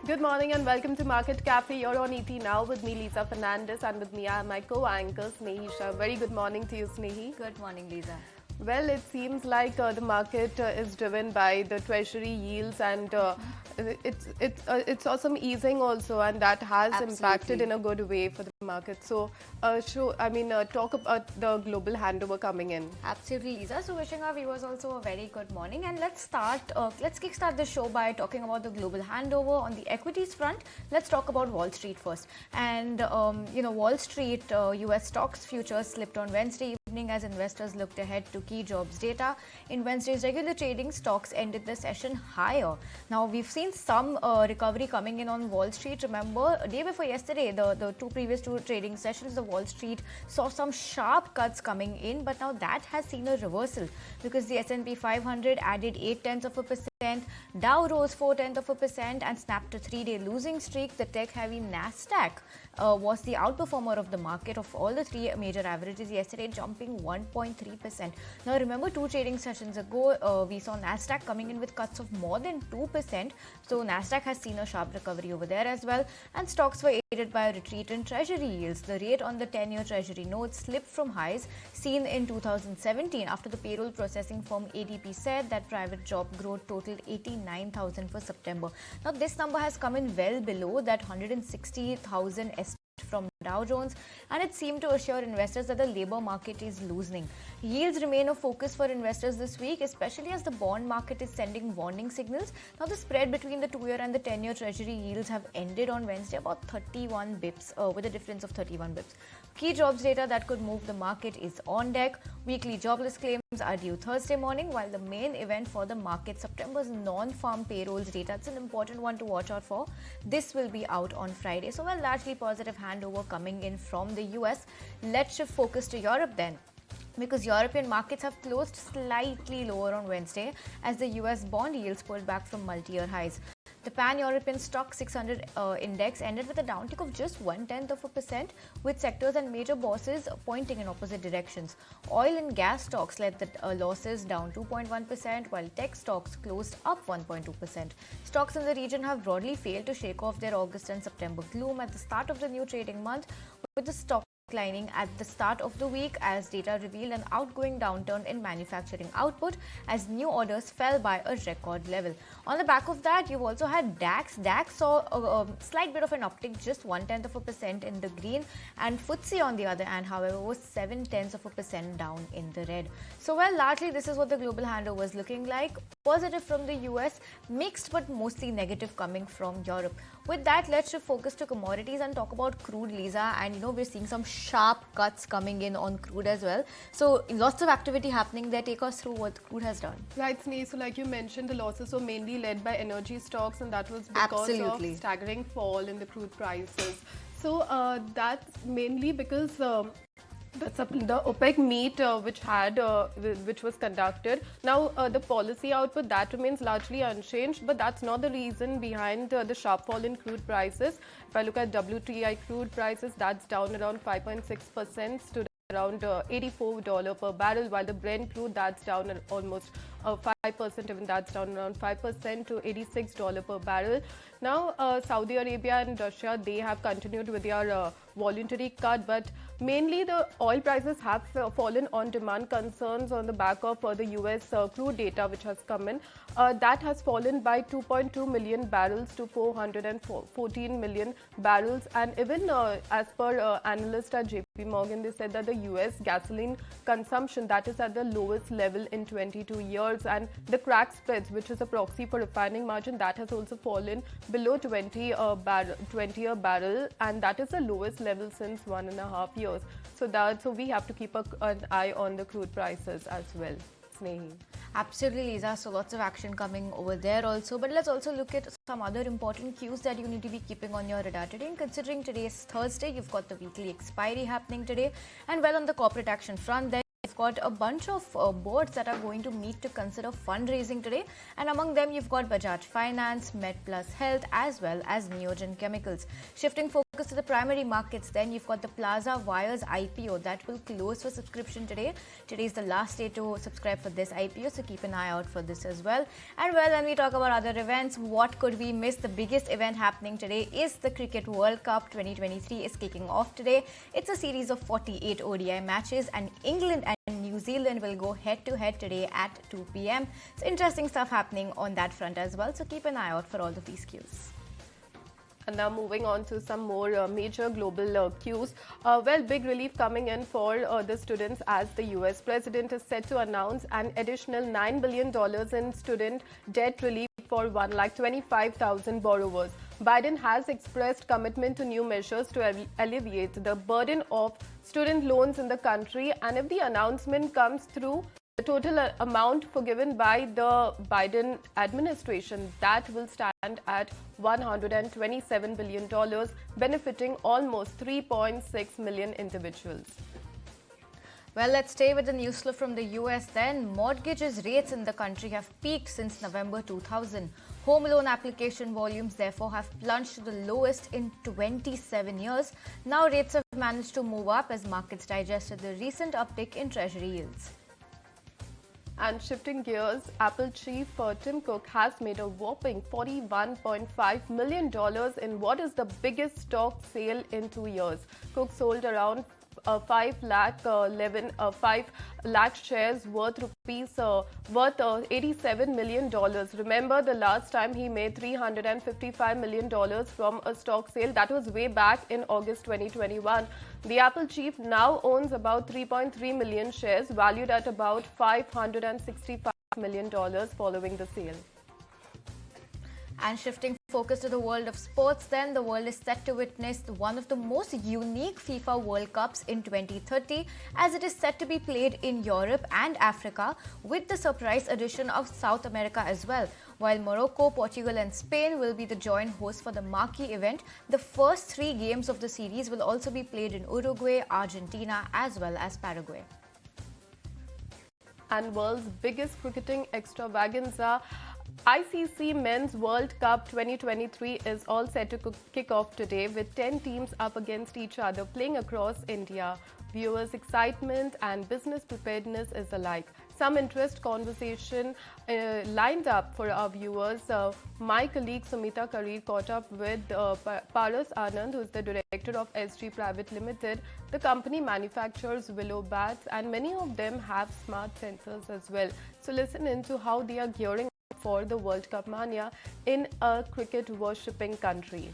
Good morning and welcome to Market Cafe. You're on ET Now with me, Lisa Fernandez, and with me I have my co-anchor, Snehi Shah. Very good morning to you, Snehi. Good morning, Lisa. Well, it seems like the market is driven by the treasury yields, and it saw some easing also, and that has impacted in a good way for the market. So, talk about the global handover coming in. Absolutely, Lisa. So, wishing our viewers also a very good morning, and let's kickstart the show by talking about the global handover on the equities front. Let's talk about Wall Street first. And Wall Street U.S. stocks futures slipped on Wednesday evening as investors looked ahead to key jobs data. In Wednesday's regular trading, stocks ended the session higher. Now, we've seen some recovery coming in on Wall Street. Remember, day before yesterday, the previous two trading sessions, the Wall Street saw some sharp cuts coming in, but now that has seen a reversal because the S&P 500 added 0.8%, Dow rose 0.4% and snapped a 3-day losing streak. The tech-heavy Nasdaq was the outperformer of the market of all the three major averages yesterday, jumping 1.3%. Now, remember, two trading sessions ago, we saw Nasdaq coming in with cuts of more than 2%. So, Nasdaq has seen a sharp recovery over there as well. And stocks were aided by a retreat in treasury yields. The rate on the 10-year treasury notes slipped from highs seen in 2017 after the payroll processing firm ADP said that private job growth totaled 89,000 for September. Now, this number has come in well below that 160,000 estimate from Dow Jones, and it seemed to assure investors that the labor market is loosening. Yields remain a focus for investors this week, especially as the bond market is sending warning signals. Now, the spread between the 2-year and the 10-year treasury yields have ended on Wednesday about 31 bips, with a difference of 31 bips. Key jobs data that could move the market is on deck. Weekly jobless claims are due Thursday morning, while the main event for the market, September's non-farm payrolls data, it's an important one to watch out for. This will be out on Friday. So, a largely positive handover coming in from the US. Let's shift focus to Europe then, because European markets have closed slightly lower on Wednesday as the US bond yields pulled back from multi-year highs. The Pan-European Stock 600 index ended with a downtick of just 0.1%, with sectors and major bosses pointing in opposite directions. Oil and gas stocks led the losses, down 2.1%, while tech stocks closed up 1.2%. Stocks in the region have broadly failed to shake off their August and September gloom at the start of the new trading month, with the stock declining at the start of the week as data revealed an outgoing downturn in manufacturing output as new orders fell by a record level. On the back of that, you've also had DAX. DAX saw a slight bit of an uptick, just 0.1% in the green, and FTSE on the other hand, however, was 0.7% down in the red. So, well, largely this is what the global handover is looking like. Positive from the US, mixed but mostly negative coming from Europe. With that, let's shift focus to commodities and talk about crude, Lisa. And we're seeing some sharp cuts coming in on crude as well. So, lots of activity happening there. Take us through what crude has done. Right, Sneh. So, like you mentioned, the losses were mainly led by energy stocks, and that was because of staggering fall in the crude prices. So, that's mainly because the OPEC meet which was conducted. Now, the policy output that remains largely unchanged, but that's not the reason behind the sharp fall in crude prices. If I look at WTI crude prices, that's down around 5.6%, stood around $84 per barrel, while the Brent crude, that's down almost 5%, even that's down around 5% to $86 per barrel. Now, Saudi Arabia and Russia, they have continued with their voluntary cut, but mainly the oil prices have fallen on demand concerns on the back of the US crude data which has come in. That has fallen by 2.2 million barrels to 414 million barrels, and even as per analysts at JP Morgan, they said that the US gasoline consumption, that is at the lowest level in 22 years, and the crack spreads, which is a proxy for refining margin, that has also fallen below 20 a barrel, and that is the lowest level since 1.5 years. So we have to keep an eye on the crude prices as well. Snehi. Absolutely, Lisa. So lots of action coming over there also. But let's also look at some other important cues that you need to be keeping on your radar today. And considering today is Thursday, you've got the weekly expiry happening today. And well, on the corporate action front, then got a bunch of boards that are going to meet to consider fundraising today. And among them, you've got Bajaj Finance, MedPlus Health, as well as Neogen Chemicals. Shifting focus to the primary markets, then you've got the Plaza Wires IPO that will close for subscription today. Today is the last day to subscribe for this IPO, so keep an eye out for this as well. And well, when we talk about other events, what could we miss? The biggest event happening today is the Cricket World Cup 2023 is kicking off today. It's a series of 48 ODI matches, and England and New Zealand will go head to head today at 2 p.m. So interesting stuff happening on that front as well. So keep an eye out for all of these cues. And now moving on to some more major global cues. Well, big relief coming in for the students as the US president is set to announce an additional $9 billion in student debt relief for 125,000 borrowers. Biden has expressed commitment to new measures to alleviate the burden of student loans in the country, and if the announcement comes through, the total amount forgiven by the Biden administration, that will stand at $127 billion, benefiting almost 3.6 million individuals. Well, let's stay with the news flow from the US then. Mortgages rates in the country have peaked since November 2000. Home loan application volumes therefore have plunged to the lowest in 27 years. Now rates have managed to move up as markets digested the recent uptick in treasury yields. And shifting gears, Apple chief Tim Cook has made a whopping $41.5 million in what is the biggest stock sale in 2 years. Cook sold around 5 lakh shares worth $87 million. Remember, the last time he made $355 million from a stock sale, that was way back in August 2021. The Apple chief now owns about 3.3 million shares, valued at about $565 million following the sale. And shifting focus to the world of sports then, the world is set to witness one of the most unique FIFA World Cups in 2030, as it is set to be played in Europe and Africa, with the surprise addition of South America as well. While Morocco, Portugal and Spain will be the joint hosts for the marquee event, the first 3 games of the series will also be played in Uruguay, Argentina as well as Paraguay. And world's biggest cricketing extravaganza, ICC Men's World Cup 2023 is all set to kick off today, with 10 teams up against each other playing across India. Viewers' excitement and business preparedness is alike. Some interest conversation lined up for our viewers. My colleague Sumita Karir caught up with Paras Anand, who is the director of SG Private Limited. The company manufactures willow bats, and many of them have smart sensors as well. So listen into how they are gearing for the World Cup mania in a cricket worshipping country.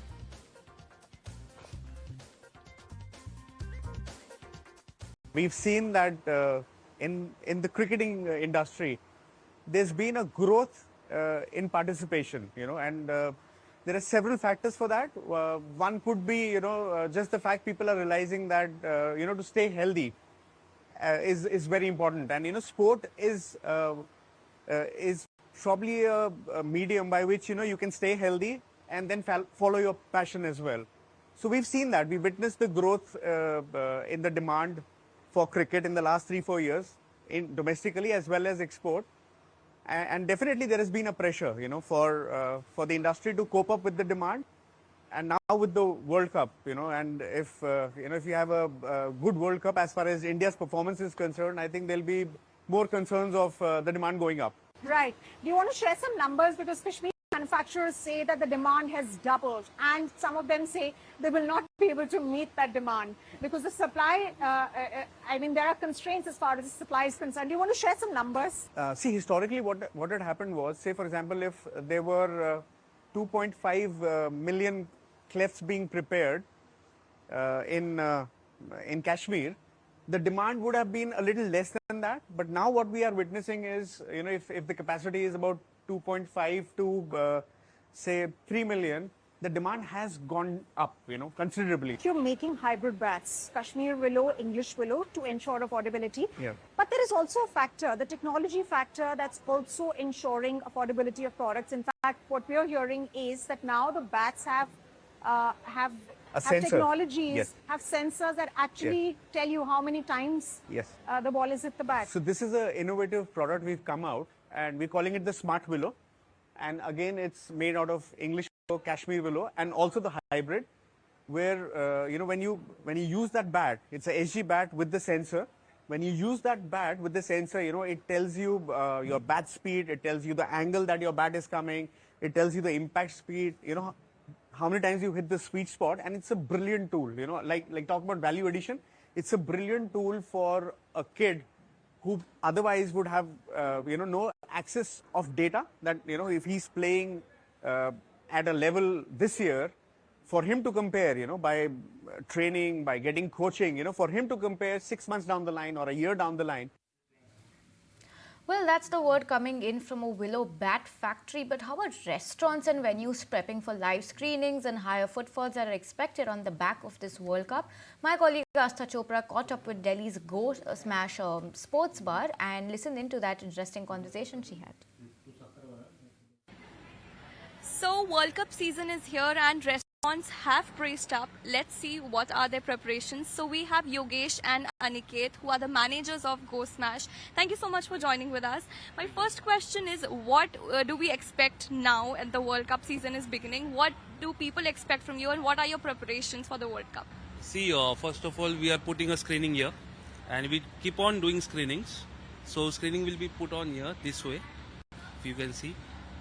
We've seen that in the cricketing industry, there's been a growth in participation, and there are several factors for that. One could be, just the fact people are realizing that, to stay healthy is very important, and sport is probably a medium by which you can stay healthy and then follow your passion as well. So we've seen that. We witnessed the growth in the demand for cricket in the last 3-4 years, in domestically as well as export, and definitely there has been a pressure for the industry to cope up with the demand. And now with the World Cup, and if you have a good World Cup as far as India's performance is concerned, I think there'll be more concerns of the demand going up. Right. Do you want to share some numbers? Because Kashmir manufacturers say that the demand has doubled, and some of them say they will not be able to meet that demand because the supply, there are constraints as far as the supply is concerned. Do you want to share some numbers? See, historically, what had happened was, say, for example, if there were 2.5 million clefts being prepared in Kashmir, the demand would have been a little less than that. But now what we are witnessing is, if the capacity is about 2.5 to say 3 million, the demand has gone up, considerably. You're making hybrid bats, Kashmir willow, English willow, to ensure affordability. Yeah. But there is also a factor, the technology factor, that's also ensuring affordability of products. In fact, what we are hearing is that now the bats have A have sensor. technologies, Yes. have sensors that actually tell you how many times Yes. the ball is hit the bat. So this is an innovative product we've come out, and we're calling it the Smart Willow. And again, it's made out of English willow, Kashmir willow, and also the hybrid, where when you use that bat, it's a SG bat with the sensor. When you use that bat with the sensor, it tells you your bat speed, it tells you the angle that your bat is coming, it tells you the impact speed, how many times you hit the sweet spot, and it's a brilliant tool. Like talk about value addition, it's a brilliant tool for a kid who otherwise would have no access of data. That if he's playing at a level this year, for him to compare, by training, by getting coaching, for him to compare 6 months down the line or a year down the line. Well, that's the word coming in from a Willow Bat factory. But how about restaurants and venues prepping for live screenings and higher footfalls that are expected on the back of this World Cup? My colleague Astha Chopra caught up with Delhi's Go Smash sports bar and listened into that interesting conversation she had. So World Cup season is here and restaurants have braced up. Let's see what are their preparations. So we have Yogesh and Aniket, who are the managers of Go Smash. Thank you so much for joining with us. My first question is, what do we expect now at the World Cup season is beginning? What do people expect from you, and what are your preparations for the World Cup? See, first of all, we are putting a screening here, and we keep on doing screenings. So screening will be put on here this way, if you can see.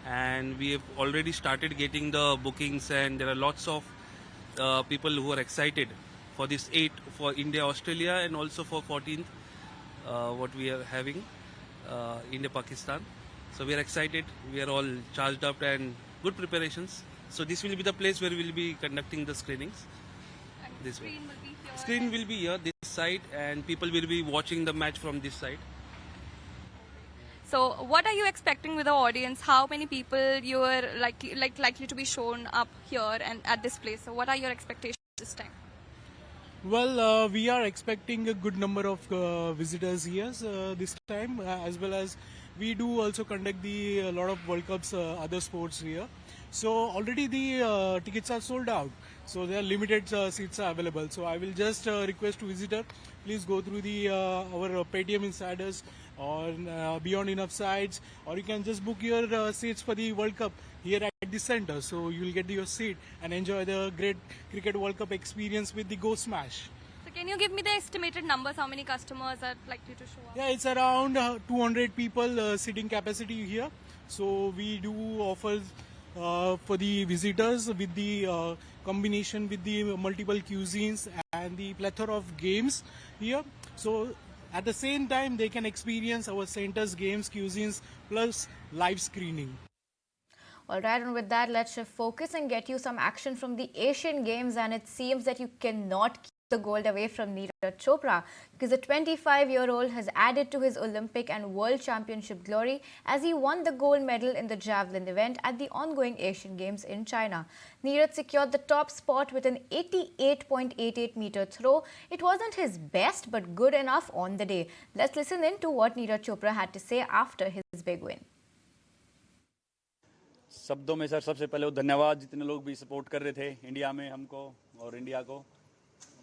And we have already started getting the bookings, and there are lots of people who are excited for this 8 for India, Australia, and also for 14th what we are having India, Pakistan. So we are excited, we are all charged up and good preparations. So this will be the place where we will be conducting the screenings. And This way. screen will be here. Screen will be here this side, and people will be watching the match from this side. So what are you expecting with the audience? How many people you are likely to be shown up here and at this place? So what are your expectations this time? Well, we are expecting a good number of visitors here this time, as well as we do also conduct a lot of World Cups, other sports here. So already the tickets are sold out. So there are limited seats are available. So I will just request to visitor, please go through our Paytm Insiders or Beyond Enough sites, or you can just book your seats for the World Cup here at the center. So you will get your seat and enjoy the great Cricket World Cup experience with the Go Smash. So can you give me the estimated numbers? How many customers are likely to show up? Yeah, it's around 200 people sitting capacity here. So we do offer for the visitors with the combination with the multiple cuisines and the plethora of games here. So at the same time, they can experience our center's games, cuisines, plus live screening. All right, and with that, let's shift focus and get you some action from the Asian Games. And it seems that you cannot keep the gold away from Neeraj Chopra, because the 25-year-old has added to his Olympic and World Championship glory as he won the gold medal in the javelin event at the ongoing Asian Games in China. Neeraj secured the top spot with an 88.88-meter throw. It wasn't his best, but good enough on the day. Let's listen in to what Neeraj Chopra had to say after his big win. शब्दों में sir सबसे पहले धन्यवाद जितने लोग भी support कर रहे थे इंडिया में हमको और इंडिया को,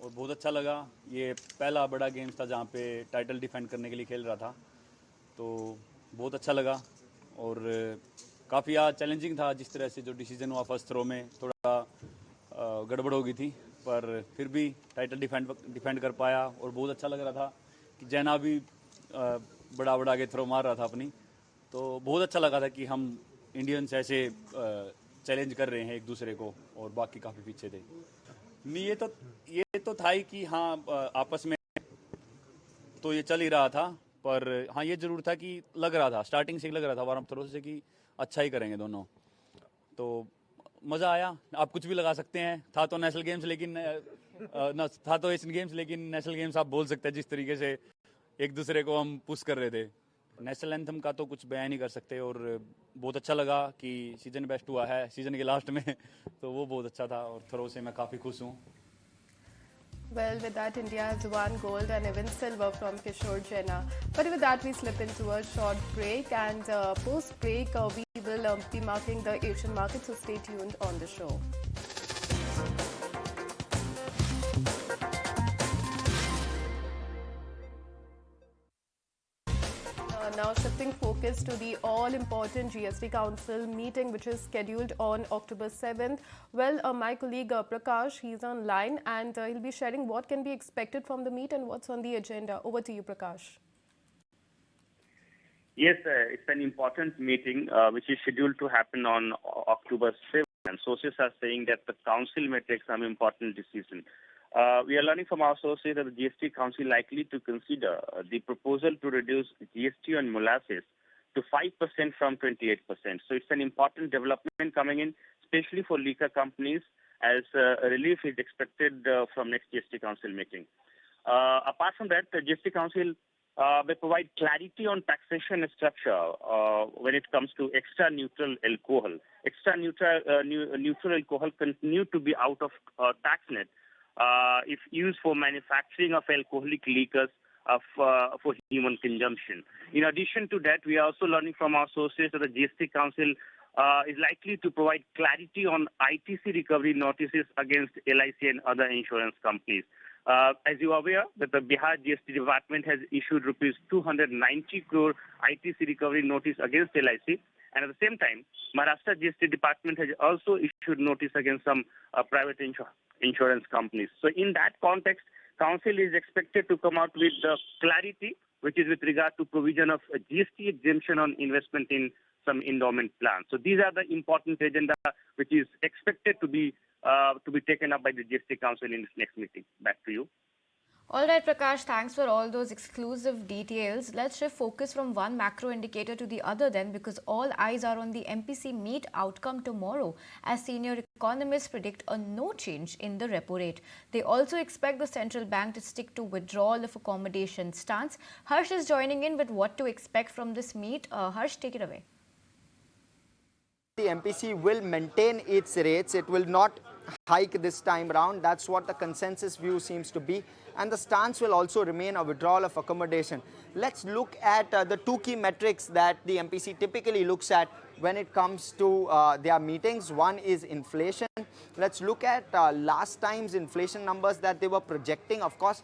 और बहुत अच्छा लगा। ये पहला बड़ा गेम्स था जहाँ पे टाइटल डिफेंड करने के लिए खेल रहा था, तो बहुत अच्छा लगा। और काफ़ी आज चैलेंजिंग था, जिस तरह से जो डिसीजन हुआ फर्स्ट थ्रो में थोड़ा गड़बड़ हो गई थी, पर फिर भी टाइटल डिफेंड कर पाया। और बहुत अच्छा लग रहा था कि जैना भी बड़ा के थ्रो मार रहा था अपनी, तो बहुत अच्छा लगा था कि हम इंडियंस ऐसे चैलेंज कर रहे हैं एक दूसरे को, और बाकी काफ़ी पीछे थे। नहीं, ये तो था ही कि हाँ आपस में तो ये चल ही रहा था, पर हाँ ये ज़रूर था कि लग रहा था स्टार्टिंग से लग रहा था वार्म थ्रो से कि अच्छा ही करेंगे दोनों, तो मज़ा आया। आप कुछ भी लगा सकते हैं। था तो नेशनल गेम्स लेकिन था तो एशियन गेम्स, लेकिन नेशनल गेम्स आप बोल सकते हैं जिस तरीके से एक दूसरे को हम पुश कर रहे थे। नेशनल एंथम का तो कुछ बयान नहीं कर सकते, और बहुत अच्छा लगा कि सीजन बेस्ट हुआ है सीजन के लास्ट में, तो वो बहुत अच्छा था, और थ्रो से मैं काफ़ी खुश हूँ। Well, with that, India has won gold and even silver from Kishore Jena. But with that, we slip into a short break, and post-break, we will be marking the Asian market, so stay tuned on the show. now shifting focus to the all-important GST Council meeting, which is scheduled on October 7th. Well, my colleague Prakash, he's online and he'll be sharing what can be expected from the meet and what's on the agenda. Over to you, Prakash. Yes, it's an important meeting which is scheduled to happen on October 7th. And sources are saying that the council may take some important decision. We are learning from our sources that the GST Council likely to consider the proposal to reduce GST on molasses to 5% from 28%. So it's an important development coming in, especially for liquor companies, as a relief is expected from next GST Council meeting. Apart from that, the GST Council may provide clarity on taxation structure when it comes to extra neutral alcohol. Extra neutral alcohol continue to be out of tax net if used for manufacturing of alcoholic liquors for human consumption. In addition to that, we are also learning from our sources that the GST Council is likely to provide clarity on ITC recovery notices against LIC and other insurance companies. As you are aware, that the Bihar GST Department has issued rupees 290 crore ITC recovery notice against LIC, and at the same time, Maharashtra GST Department has also issued notice against some private insurance companies. So in that context, Council is expected to come out with clarity, which is with regard to provision of a GST exemption on investment in some endowment plans. So these are the important agenda which is expected to be taken up by the GST Council in this next meeting. Back to you. All right, Prakash, thanks for all those exclusive details. Let's shift focus from one macro indicator to the other then, because all eyes are on the MPC meet outcome tomorrow, as senior economists predict a no change in the repo rate. They also expect the central bank to stick to withdrawal of accommodation stance. Harsh is joining in with what to expect from this meet. Harsh, take it away. The MPC will maintain its rates. It will not hike this time around. That's what the consensus view seems to be. And the stance will also remain a withdrawal of accommodation. Let's look at the two key metrics that the MPC typically looks at when it comes to their meetings. One is inflation. Let's look at last time's inflation numbers that they were projecting. Of course,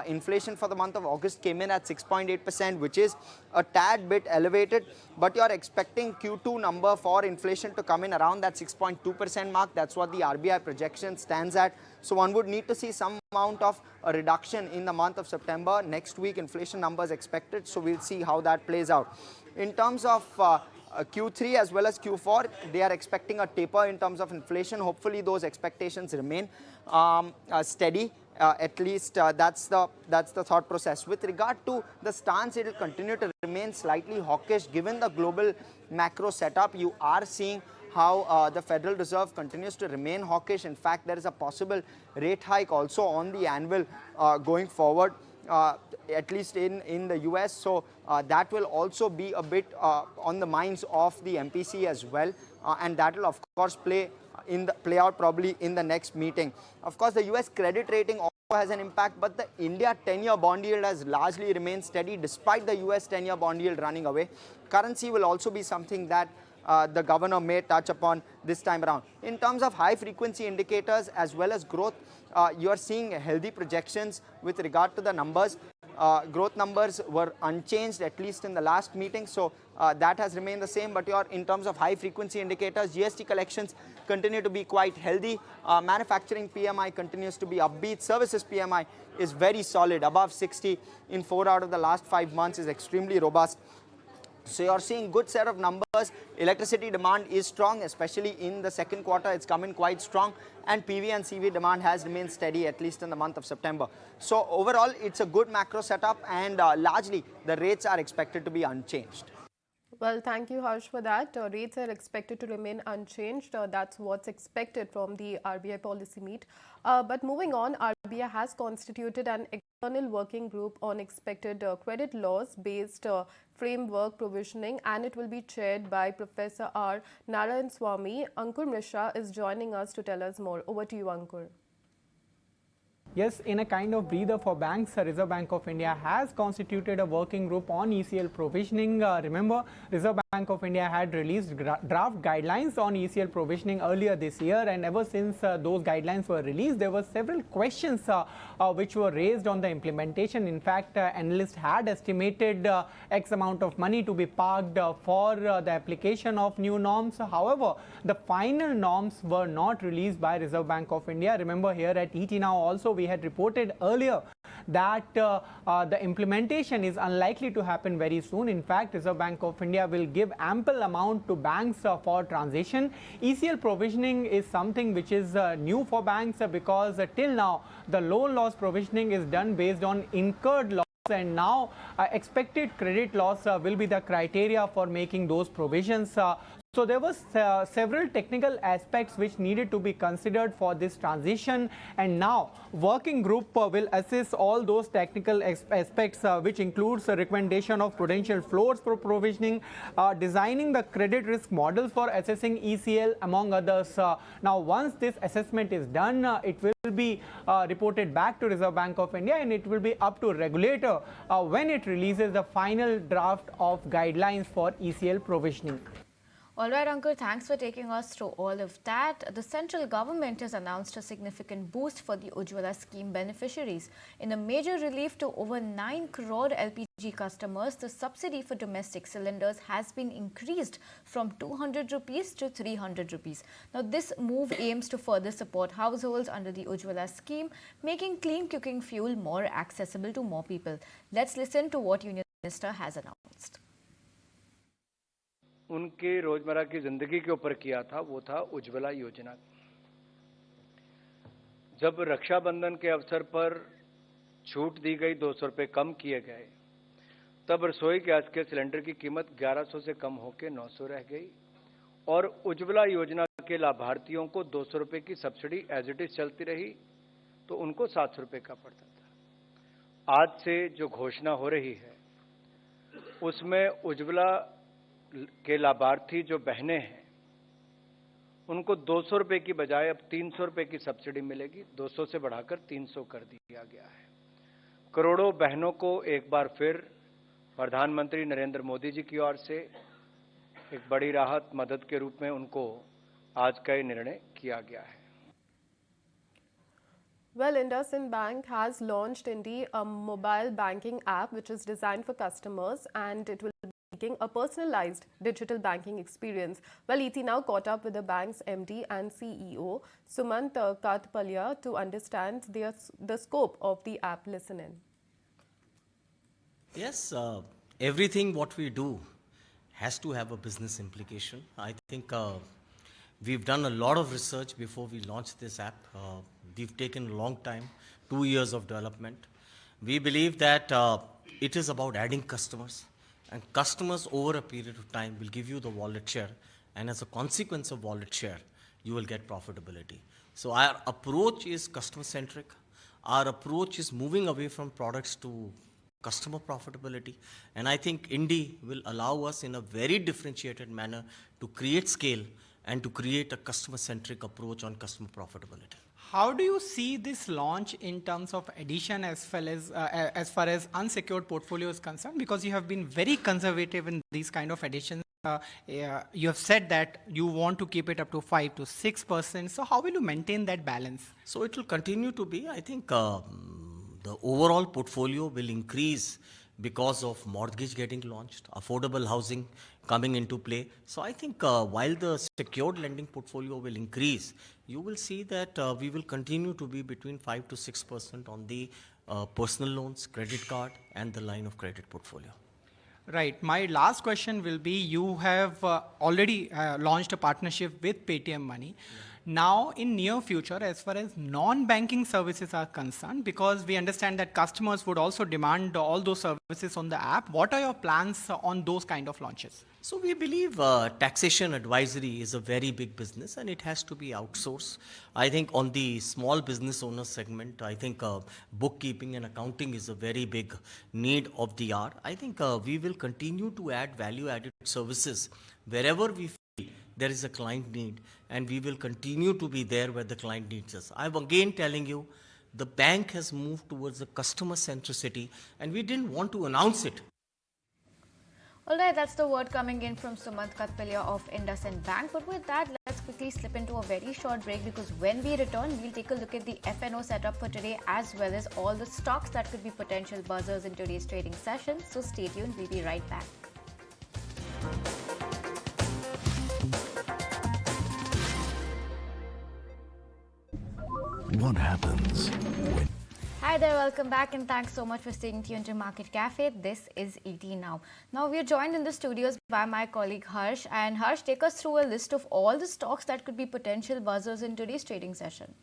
inflation for the month of August came in at 6.8%, which is a tad bit elevated, but you're expecting Q2 number for inflation to come in around that 6.2% mark. That's what the RBI projection stands at. So one would need to see some amount of a reduction in the month of September. Next week, inflation numbers expected, so we'll see how that plays out. In terms of Q3 as well as Q4, they are expecting a taper in terms of inflation. Hopefully those expectations remain steady. At least that's the thought process. With regard to the stance, it will continue to remain slightly hawkish given the global macro setup. You are seeing how the Federal Reserve continues to remain hawkish. In fact, there is a possible rate hike also on the anvil going forward, at least in the US. So that will also be a bit on the minds of the MPC as well, and that will of course play out probably in the next meeting. Of course, the US credit rating also has an impact, but the India 10-year bond yield has largely remained steady despite the US 10-year bond yield running away. Currency will also be something that the governor may touch upon this time around. In terms of high frequency indicators as well as growth, you are seeing healthy projections with regard to the numbers. Growth numbers were unchanged, at least in the last meeting, so that has remained the same. But in terms of high frequency indicators, GST collections continue to be quite healthy. Manufacturing PMI continues to be upbeat. Services PMI is very solid, above 60 in 4 out of the last 5 months, is extremely robust. So you're seeing good set of numbers. Electricity demand is strong, especially in the second quarter. It's come in quite strong, and PV and CV demand has remained steady, at least in the month of September. So overall, it's a good macro setup, and largely the rates are expected to be unchanged. Well, thank you, Harsh, for that. Rates are expected to remain unchanged. That's what's expected from the RBI policy meet. But moving on, RBI has constituted an external working group on expected credit loss-based framework provisioning, and it will be chaired by Professor R. Narayan Swamy. Ankur Mishra is joining us to tell us more. Over to you, Ankur. Yes, in a kind of breather for banks, Reserve Bank of India has constituted a working group on ECL provisioning. Remember, Reserve Bank of India had released draft guidelines on ECL provisioning earlier this year, and ever since those guidelines were released, there were several questions which were raised on the implementation. In fact, analysts had estimated X amount of money to be parked for the application of new norms. However, the final norms were not released by Reserve Bank of India. Remember, here at ET Now also we had reported earlier that the implementation is unlikely to happen very soon. In fact, Reserve Bank of India will give ample amount to banks for transition. ECL provisioning is something which is new for banks because till now the loan loss provisioning is done based on incurred loss, and now expected credit loss will be the criteria for making those provisions. So there were several technical aspects which needed to be considered for this transition, and now working group will assess all those technical aspects which includes a recommendation of prudential floors for provisioning, designing the credit risk models for assessing ECL, among others. Now once this assessment is done, it will be reported back to Reserve Bank of India, and it will be up to regulator when it releases the final draft of guidelines for ECL provisioning. All right, Ankur, thanks for taking us through all of that. The central government has announced a significant boost for the Ujjwala scheme beneficiaries. In a major relief to over 9 crore LPG customers, the subsidy for domestic cylinders has been increased from 200 rupees to 300 rupees. Now, this move aims to further support households under the Ujjwala scheme, making clean cooking fuel more accessible to more people. Let's listen to what Union Minister has announced. उनके रोजमर्रा की जिंदगी के ऊपर किया था, वो था उज्ज्वला योजना। जब रक्षाबंधन के अवसर पर छूट दी गई, 200 रुपए कम किए गए, तब रसोई गैस के सिलेंडर की कीमत 1100 से कम होकर 900 रह गई और उज्ज्वला योजना के लाभार्थियों को 200 रुपए की सब्सिडी एज इट इज चलती रही, तो उनको 700 रुपए का पड़ता था। आज से जो घोषणा हो रही है उसमें उज्ज्वला के लाभार्थी जो बहनें हैं उनको 200 रुपए की बजाय अब 300 रुपए की सब्सिडी मिलेगी। 200 से बढ़ाकर 300 कर दिया गया है। करोड़ों बहनों को एक बार फिर प्रधानमंत्री नरेंद्र मोदी जी की ओर से एक बड़ी राहत मदद के रूप में उनको आज का ये निर्णय किया गया है। Well, IndusInd Bank has launched Indi, a mobile banking app which is designed for customers, and it will a personalized digital banking experience. Well, ET Now caught up with the bank's MD and CEO, Sumant Katpalia, to understand the scope of the app. Listen in. Yes, everything what we do has to have a business implication. I think we've done a lot of research before we launched this app. We've taken a long time, 2 years of development. We believe that it is about adding customers. And customers over a period of time will give you the wallet share, and as a consequence of wallet share, you will get profitability. So our approach is customer-centric. Our approach is moving away from products to customer profitability. And I think Indi will allow us in a very differentiated manner to create scale and to create a customer-centric approach on customer profitability. How do you see this launch in terms of addition as far as unsecured portfolio is concerned? Because you have been very conservative in these kind of additions. You have said that you want to keep it up to 5 to 6%. So how will you maintain that balance? So it will continue to be. I think the overall portfolio will increase because of mortgage getting launched, affordable housing coming into play. So I think while the secured lending portfolio will increase, you will see that we will continue to be between 5 to 6% on the personal loans, credit card, and the line of credit portfolio. Right. My last question will be, you have already launched a partnership with Paytm Money. Now, in near future, as far as non-banking services are concerned, because we understand that customers would also demand all those services on the app, what are your plans on those kind of launches? So we believe taxation advisory is a very big business and it has to be outsourced. I think on the small business owner segment, I think bookkeeping and accounting is a very big need of the hour. I think we will continue to add value-added services wherever we feel there is a client need, and we will continue to be there where the client needs us. I'm again telling you, The bank has moved towards the customer centricity, and we didn't want to announce it. Alright, that's the word coming in from Sumant Katpalia of IndusInd Bank. But with that, let's quickly slip into a very short break, because when we return, we'll take a look at the FNO setup for today, as well as all the stocks that could be potential buzzers in today's trading session. So stay tuned, we'll be right back. What happens when... Hi there, welcome back, and thanks so much for staying tuned to Market Cafe. This is ET Now. Now we are joined in the studios by my colleague Harsh. And Harsh, take us through a list of all the stocks that could be potential buzzers in today's trading session.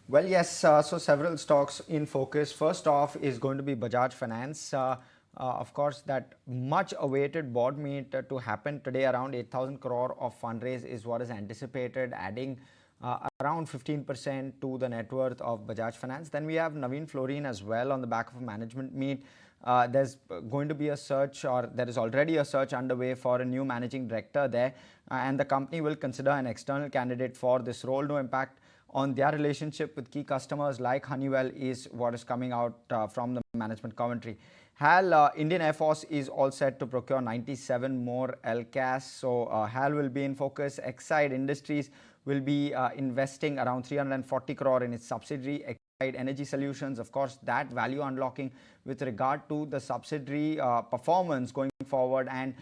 Well, yes, so several stocks in focus. First off is going to be Bajaj Finance. Of course, that much awaited board meet to happen today, around 8,000 crore of fundraise is what is anticipated, adding around 15% to the net worth of Bajaj Finance. Then we have Navin Fluorine as well on the back of a management meet. There's going to be a search, or there is already a search underway for a new managing director there, and the company will consider an external candidate for this role. No impact on their relationship with key customers like Honeywell is what is coming out from the management commentary. HAL, Indian Air Force, is all set to procure 97 more LCAS. So HAL will be in focus. Exide Industries will be investing around 340 crore in its subsidiary Exide Energy Solutions. Of course, that value unlocking with regard to the subsidiary performance going forward, and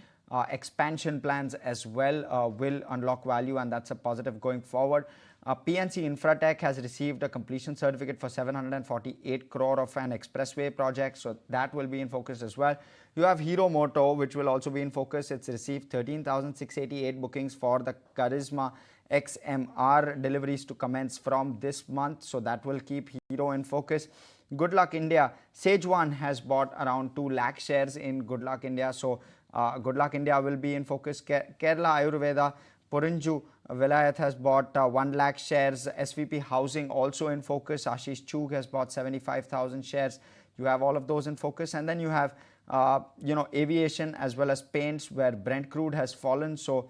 expansion plans as well will unlock value, and that's a positive going forward. PNC Infratech has received a completion certificate for 748 crore of an expressway project, so that will be in focus as well. You have Hero Moto, which will also be in focus. It's received 13,688 bookings for the Charisma XMR deliveries to commence from this month, so that will keep Hero in focus. Good Luck India, Sage One has bought around 2 lakh shares in Good Luck India, so Good Luck India will be in focus. Kerala Ayurveda, Purinju Vilayat has bought 1 lakh shares. SVP Housing also in focus. Ashish Chugh has bought 75,000 shares. You have all of those in focus. And then you have aviation as well as paints, where Brent crude has fallen. So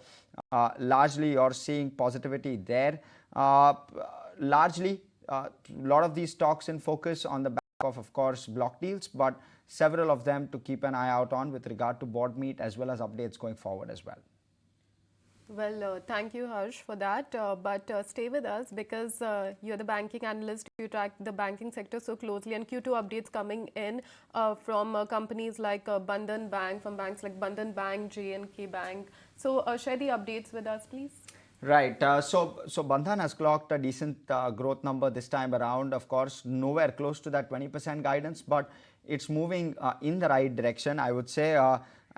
largely you're seeing positivity there. Largely a lot of these stocks in focus on the back of course, block deals, but several of them to keep an eye out on with regard to board meet as well as updates going forward as well. Well, thank you, Harsh, for that. But stay with us, because you're the banking analyst. You track the banking sector so closely, and Q2 updates coming in from companies like Bandhan Bank, from banks like Bandhan Bank, J&K Bank. So share the updates with us, please. Right. So Bandhan has clocked a decent growth number this time around. Of course, nowhere close to that 20% guidance, but it's moving in the right direction, I would say.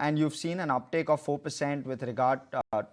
And you've seen an uptake of 4% with regard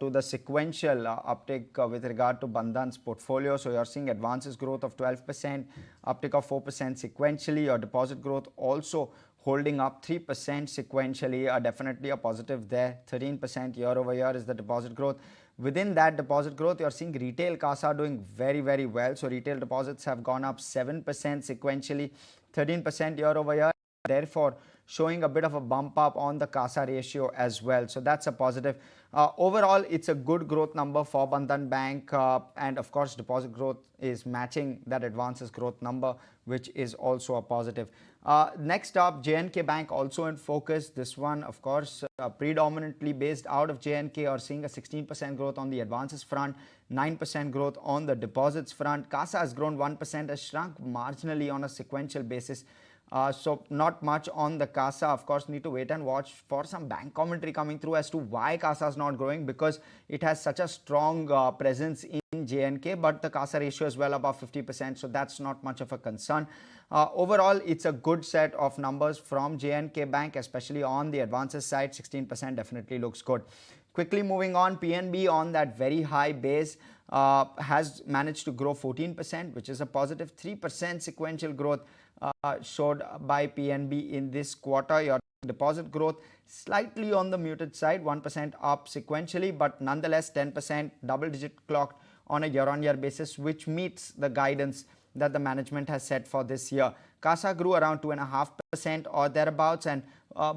to the sequential uptake with regard to Bandhan's portfolio. So you're seeing advances growth of 12%, uptake of 4% sequentially. Your deposit growth also holding up 3% sequentially, definitely a positive there. 13% year over year is the deposit growth. Within that deposit growth, you're seeing retail CASA doing very, very well. So retail deposits have gone up 7% sequentially, 13% year over year. Therefore, showing a bit of a bump up on the CASA ratio as well. So that's a positive. Overall, it's a good growth number for Bandhan Bank. And of course, deposit growth is matching that advances growth number, which is also a positive. Next up, J&K Bank also in focus. This one, of course, predominantly based out of J&K, are seeing a 16% growth on the advances front, 9% growth on the deposits front. CASA has grown 1%, has shrunk marginally on a sequential basis. So not much on the CASA. Of course, need to wait and watch for some bank commentary coming through as to why CASA is not growing, because it has such a strong presence in J&K, but the CASA ratio is well above 50%, so that's not much of a concern. Overall, it's a good set of numbers from J&K Bank, especially on the advances side. 16% definitely looks good. Quickly moving on, PNB on that very high base has managed to grow 14%, which is a positive. 3% sequential growth showed by PNB in this quarter. Your deposit growth slightly on the muted side, 1% up sequentially, but nonetheless 10% double-digit clocked on a year-on-year basis, which meets the guidance that the management has set for this year. CASA grew around 2.5% or thereabouts, and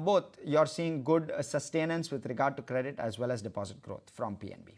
both you're seeing good sustenance with regard to credit as well as deposit growth from PNB.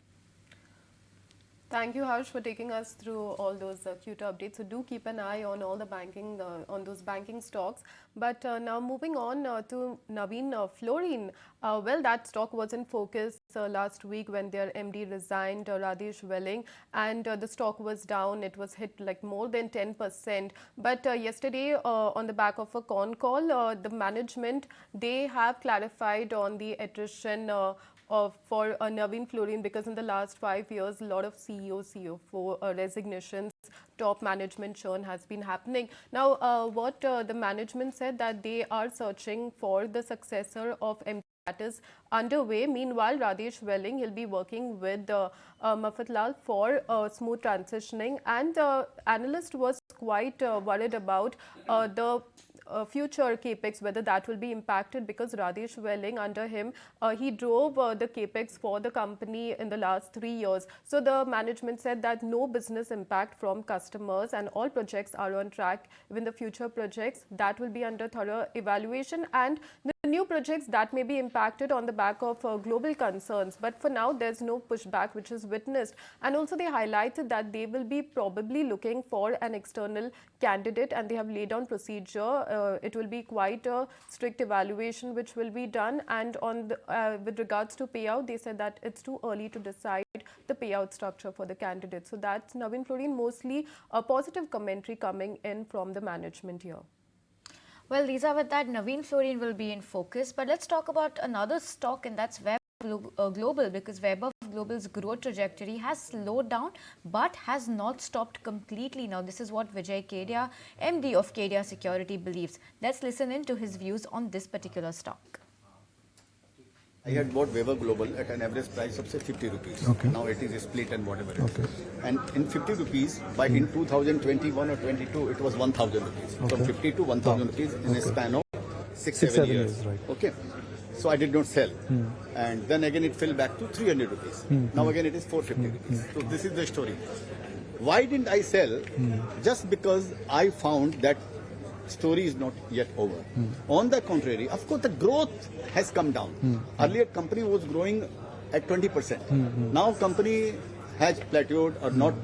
Thank you, Harsh, for taking us through all those cute updates. So do keep an eye on all the banking, on those banking stocks. But now moving on to Navin, Fluorine. Well, that stock was in focus last week when their MD resigned, Rajesh Welling, and the stock was down. It was hit like more than 10%. But yesterday, on the back of a con call, the management, they have clarified on the attrition for Navin Fluorine, because in the last 5 years, a lot of CEO, CFO resignations, top management churn has been happening. Now, what the management said that they are searching for the successor of MD. That is underway. Meanwhile, Rajesh Welling, he'll be working with Mafatlal for smooth transitioning, and analyst was quite worried about the future capex, whether that will be impacted, because Rajesh Welling, under him, he drove the capex for the company in the last 3 years. So the management said that no business impact from customers and all projects are on track. Even the future projects that will be under thorough evaluation, and the new projects that may be impacted on the back of global concerns. But for now, there's no pushback which is witnessed. And also they highlighted that they will be probably looking for an external candidate, and they have laid down procedure. It will be quite a strict evaluation which will be done. And on the, with regards to payout, they said that it's too early to decide the payout structure for the candidate. So that's Navin Fluorine, mostly a positive commentary coming in from the management here. Well, Lisa, with that, Navin Fluorine will be in focus. But let's talk about another stock, and that's Web Global, because Web Global's growth trajectory has slowed down but has not stopped completely. Now, this is what Vijay Kedia, MD of Kedia Security, believes. Let's listen in to his views on this particular stock. I had bought Weber Global at an average price of say 50 rupees. Okay. Now it is split and whatever it is. Okay. And in 50 rupees, by in 2021 or 22, it was 1,000 rupees. Okay. From 50 to 1,000 rupees in a span of 6-7 years. Right. Okay. So I did not sell. And then again it fell back to 300 rupees. Now again it is 450 rupees. So this is the story. Why didn't I sell? Just because I found that story is not yet over. On the contrary, of course, the growth has come down. Earlier, company was growing at 20%. Now, company has plateaued or not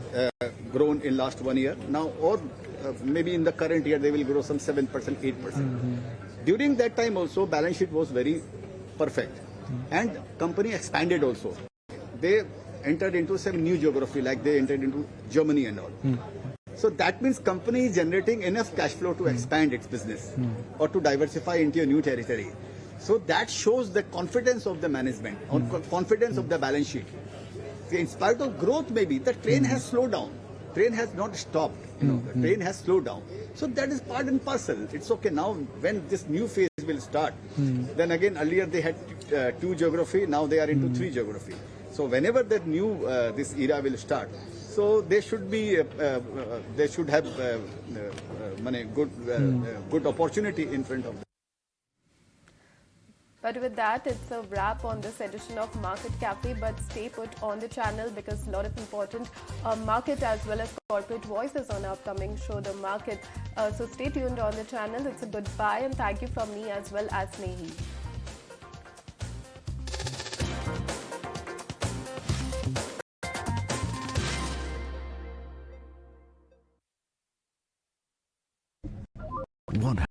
grown in last 1 year. Now, or maybe in the current year, they will grow some 7%, 8%. During that time also, balance sheet was very perfect. And company expanded also. They entered into some new geography, like they entered into Germany and all. So that means company is generating enough cash flow to expand its business or to diversify into a new territory. So that shows the confidence of the management, or confidence of the balance sheet. In spite of growth, maybe the train has slowed down. Train has not stopped. The train has slowed down. So that is part and parcel. It's okay. Now when this new phase will start, then again earlier they had 2 geography. Now they are into 3 geography. So whenever that new this era will start, so they should be they should have good opportunity in front of them. But with that, it's a wrap on this edition of Market Cafe. But stay put on the channel, because a lot of important market as well as corporate voices on our upcoming show, The Market. So stay tuned on the channel. It's a goodbye, and thank you from me as well as Nehi. One